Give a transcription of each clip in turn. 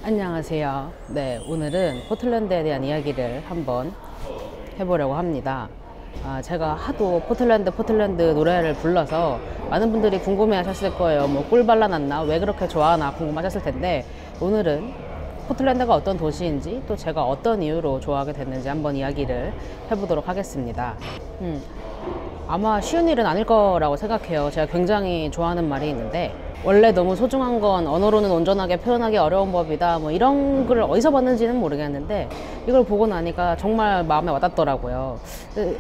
안녕하세요. 네, 오늘은 포틀랜드에 대한 이야기를 한번 해보려고 합니다. 제가 하도 포틀랜드 노래를 불러서 많은 분들이 궁금해 하셨을 거예요. 뭐 꿀 발라놨나? 왜 그렇게 좋아하나? 궁금하셨을 텐데, 오늘은 포틀랜드가 어떤 도시인지, 또 제가 어떤 이유로 좋아하게 됐는지 한번 이야기를 해보도록 하겠습니다. 아마 쉬운 일은 아닐 거라고 생각해요. 제가 굉장히 좋아하는 말이 있는데, 원래 너무 소중한 건 언어로는 온전하게 표현하기 어려운 법이다, 뭐 이런 글을 어디서 봤는지는 모르겠는데 이걸 보고 나니까 정말 마음에 와닿더라고요.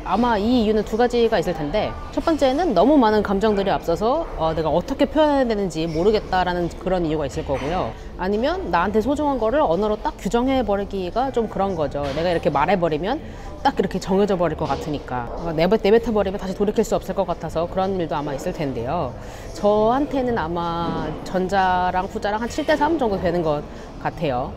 아마 이 이유는 두 가지가 있을 텐데, 첫 번째는 너무 많은 감정들이 앞서서 내가 어떻게 표현해야 되는지 모르겠다라는 그런 이유가 있을 거고요. 아니면 나한테 소중한 거를 언어로 딱 규정해 버리기가 좀 그런 거죠. 내가 이렇게 말해버리면 딱 이렇게 정해져 버릴 것 같으니까, 내뱉어 버리면 다시 돌이킬 수 없을 것 같아서 그런 일도 아마 있을 텐데요. 저한테는 아마 전자랑 후자랑 한 7대3 정도 되는 것 같아요.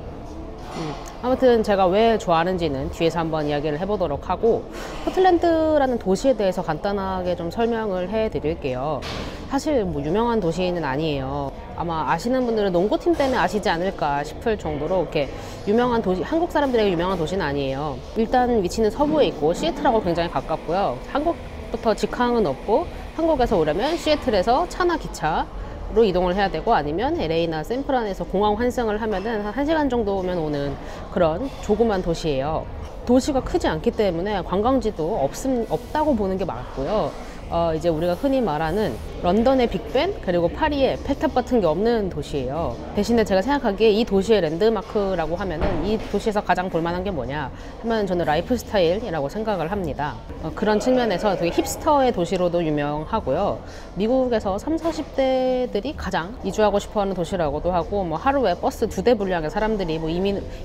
아무튼 제가 왜 좋아하는지는 뒤에서 한번 이야기를 해보도록 하고, 포틀랜드라는 도시에 대해서 간단하게 좀 설명을 해 드릴게요. 사실 뭐 유명한 도시는 아니에요. 아마 아시는 분들은 농구팀 때문에 아시지 않을까 싶을 정도로 이렇게 유명한 도시, 한국 사람들에게 유명한 도시는 아니에요. 일단 위치는 서부에 있고 시애틀하고 굉장히 가깝고요. 한국부터 직항은 없고, 한국에서 오려면 시애틀에서 차나 기차로 이동을 해야 되고, 아니면 LA나 샌프란에서 공항 환승을 하면은 한 1시간 정도면 오는 그런 조그만 도시예요. 도시가 크지 않기 때문에 관광지도 없다고 보는 게 맞고요. 이제 우리가 흔히 말하는 런던의 빅벤, 그리고 파리의 팩탑 같은 게 없는 도시예요. 대신에 제가 생각하기에 이 도시의 랜드마크라고 하면은, 이 도시에서 가장 볼만한 게 뭐냐 하면 저는 라이프 스타일이라고 생각을 합니다. 그런 측면에서 되게 힙스터의 도시로도 유명하고요. 미국에서 30, 40대들이 가장 이주하고 싶어하는 도시라고도 하고, 뭐 하루에 버스 2대 분량의 사람들이 뭐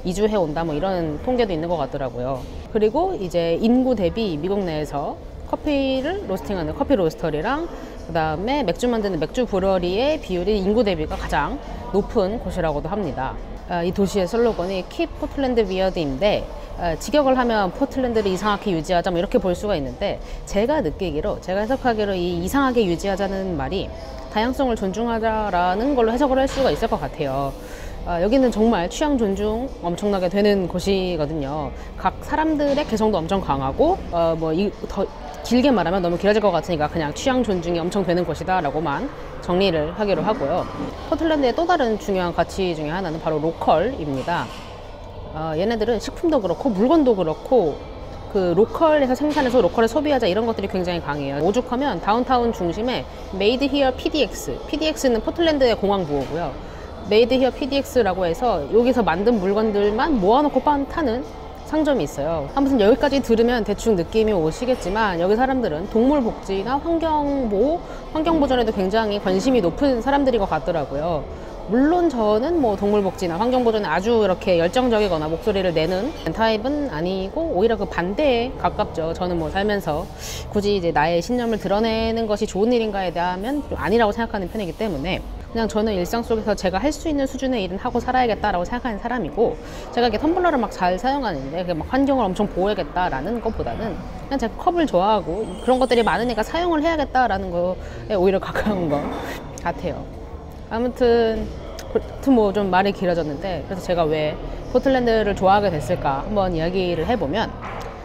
이주해 온다, 뭐 이런 통계도 있는 것 같더라고요. 그리고 이제 인구 대비 미국 내에서 커피를 로스팅하는 커피 로스터리랑, 그 다음에 맥주 만드는 맥주 브러리의 비율이 인구 대비가 가장 높은 곳이라고도 합니다. 이 도시의 슬로건이 Keep Portland Weird인데, 직역을 하면 포틀랜드를 이상하게 유지하자, 뭐 이렇게 볼 수가 있는데, 제가 해석하기로 이 이상하게 유지하자는 말이 다양성을 존중하자라는 걸로 해석을 할 수가 있을 것 같아요. 여기는 정말 취향 존중 엄청나게 되는 곳이거든요. 각 사람들의 개성도 엄청 강하고, 더 길게 말하면 너무 길어질 것 같으니까 그냥 취향 존중이 엄청 되는 곳이다 라고만 정리를 하기로 하고요. 포틀랜드의 또 다른 중요한 가치 중에 하나는 바로 로컬입니다. 얘네들은 식품도 그렇고 물건도 그렇고, 그 로컬에서 생산해서 로컬에 소비하자, 이런 것들이 굉장히 강해요. 오죽하면 다운타운 중심에 Made Here PDX는 포틀랜드의 공항 부호고요. Made Here PDX라고 해서 여기서 만든 물건들만 모아놓고 파는 상점이 있어요. 아무튼 여기까지 들으면 대충 느낌이 오시겠지만, 여기 사람들은 동물 복지나 환경보호, 환경보전에도 굉장히 관심이 높은 사람들인 것 같더라고요. 물론 저는 뭐 동물복지나 환경보전에 아주 이렇게 열정적이거나 목소리를 내는 타입은 아니고, 오히려 그 반대에 가깝죠. 저는 뭐 살면서 굳이 이제 나의 신념을 드러내는 것이 좋은 일인가에 대하면 아니라고 생각하는 편이기 때문에, 그냥 저는 일상 속에서 제가 할 수 있는 수준의 일은 하고 살아야겠다라고 생각하는 사람이고, 제가 이렇게 텀블러를 막 잘 사용하는데 막 환경을 엄청 보호해야겠다라는 것보다는 그냥 제가 컵을 좋아하고 그런 것들이 많으니까 사용을 해야겠다라는 거에 오히려 가까운 것 같아요. 아무튼 뭐 좀 말이 길어졌는데, 그래서 제가 왜 포틀랜드를 좋아하게 됐을까 한번 이야기를 해보면,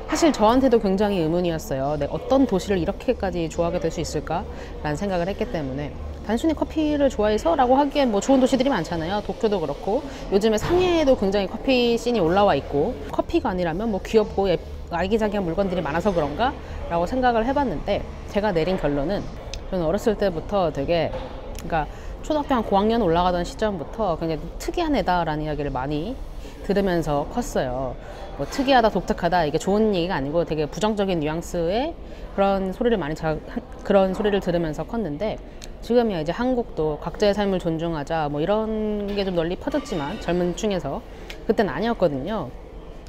사실 저한테도 굉장히 의문이었어요. 내가 어떤 도시를 이렇게까지 좋아하게 될 수 있을까 라는 생각을 했기 때문에, 단순히 커피를 좋아해서 라고 하기엔 뭐 좋은 도시들이 많잖아요. 도쿄도 그렇고, 요즘에 상해에도 굉장히 커피 씬이 올라와 있고, 커피가 아니라면 뭐 귀엽고 아기자기한 물건들이 많아서 그런가 라고 생각을 해봤는데, 제가 내린 결론은, 저는 어렸을 때부터 되게, 그러니까 초등학교 한 고학년 올라가던 시점부터 굉장히 특이한 애다라는 이야기를 많이 들으면서 컸어요. 뭐 특이하다, 독특하다, 이게 좋은 얘기가 아니고 되게 부정적인 뉘앙스의 그런 소리를 들으면서 컸는데, 지금이야 이제 한국도 각자의 삶을 존중하자, 뭐 이런 게 좀 널리 퍼졌지만 젊은 층에서, 그때는 아니었거든요.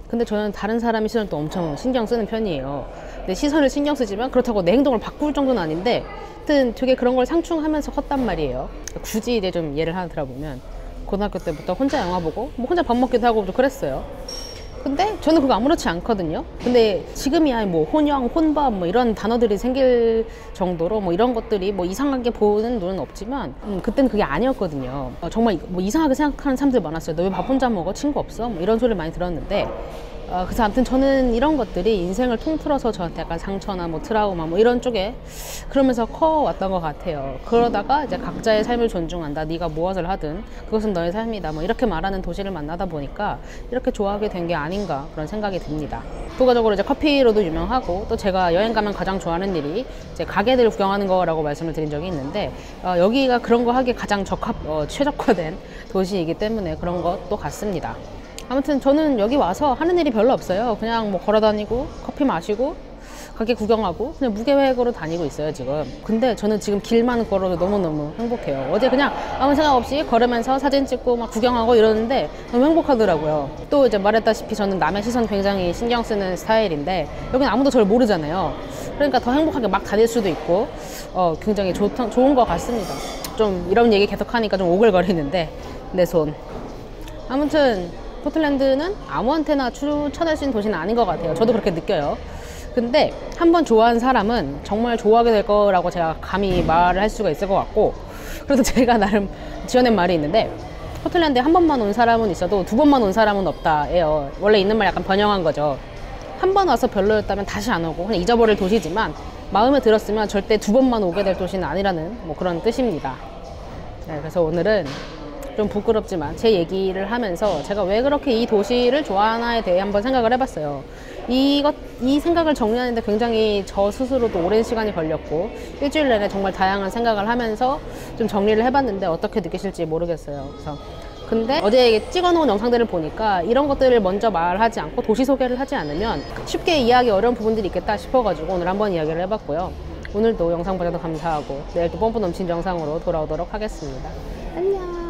근데 저는 다른 사람의 시선을 또 엄청 신경 쓰는 편이에요. 내 시선을 신경 쓰지만 그렇다고 내 행동을 바꿀 정도는 아닌데, 하여튼 되게 그런 걸 상충하면서 컸단 말이에요. 굳이 이제 좀 예를 하나 들어보면, 고등학교 때부터 혼자 영화 보고 뭐 혼자 밥 먹기도 하고 좀 그랬어요. 근데 저는 그거 아무렇지 않거든요. 근데 지금이야 뭐 혼영, 혼밥 뭐 이런 단어들이 생길 정도로 뭐 이런 것들이 뭐 이상하게 보는 눈은 없지만 그때는 그게 아니었거든요. 정말 뭐 이상하게 생각하는 사람들 많았어요. 너 왜 밥 혼자 먹어? 친구 없어? 뭐 이런 소리를 많이 들었는데 그래서 아무튼 저는 이런 것들이 인생을 통틀어서 저한테 약간 상처나 뭐 트라우마 뭐 이런 쪽에 그러면서 커왔던 것 같아요. 그러다가 이제 각자의 삶을 존중한다. 네가 무엇을 하든 그것은 너의 삶이다. 뭐 이렇게 말하는 도시를 만나다 보니까 이렇게 좋아하게 된 게 아닌가 그런 생각이 듭니다. 부가적으로 이제 커피로도 유명하고 또 제가 여행 가면 가장 좋아하는 일이 이제 가게들을 구경하는 거라고 말씀을 드린 적이 있는데 여기가 그런 거 하기에 가장 최적화된 도시이기 때문에 그런 것도 같습니다. 아무튼 저는 여기 와서 하는 일이 별로 없어요. 그냥 뭐 걸어다니고 커피 마시고 가게 구경하고 그냥 무계획으로 다니고 있어요 지금. 근데 저는 지금 길만 걸어도 너무너무 행복해요. 어제 그냥 아무 생각 없이 걸으면서 사진 찍고 막 구경하고 이러는데 너무 행복하더라고요. 또 이제 말했다시피 저는 남의 시선 굉장히 신경 쓰는 스타일인데 여기는 아무도 저를 모르잖아요. 그러니까 더 행복하게 막 다닐 수도 있고 굉장히 좋은 것 같습니다. 좀 이런 얘기 계속 하니까 좀 오글거리는데 내 손. 아무튼 포틀랜드는 아무한테나 추천할 수 있는 도시는 아닌 것 같아요. 저도 그렇게 느껴요. 근데 한번 좋아한 사람은 정말 좋아하게 될 거라고 제가 감히 말을 할 수가 있을 것 같고, 그래서 제가 나름 지어낸 말이 있는데 포틀랜드에 한 번만 온 사람은 있어도 두 번만 온 사람은 없다예요. 원래 있는 말 약간 번영한 거죠. 한 번 와서 별로였다면 다시 안 오고 그냥 잊어버릴 도시지만 마음에 들었으면 절대 두 번만 오게 될 도시는 아니라는 뭐 그런 뜻입니다. 네, 그래서 오늘은 좀 부끄럽지만 제 얘기를 하면서 제가 왜 그렇게 이 도시를 좋아하나에 대해 한번 생각을 해봤어요. 이 생각을 정리하는데 굉장히 저 스스로도 오랜 시간이 걸렸고 일주일 내내 정말 다양한 생각을 하면서 좀 정리를 해봤는데 어떻게 느끼실지 모르겠어요. 그래서 근데 어제 찍어놓은 영상들을 보니까 이런 것들을 먼저 말하지 않고 도시 소개를 하지 않으면 쉽게 이해하기 어려운 부분들이 있겠다 싶어가지고 오늘 한번 이야기를 해봤고요. 오늘도 영상 보셔서 감사하고 내일 또 뽐뿌 넘친 영상으로 돌아오도록 하겠습니다. 안녕.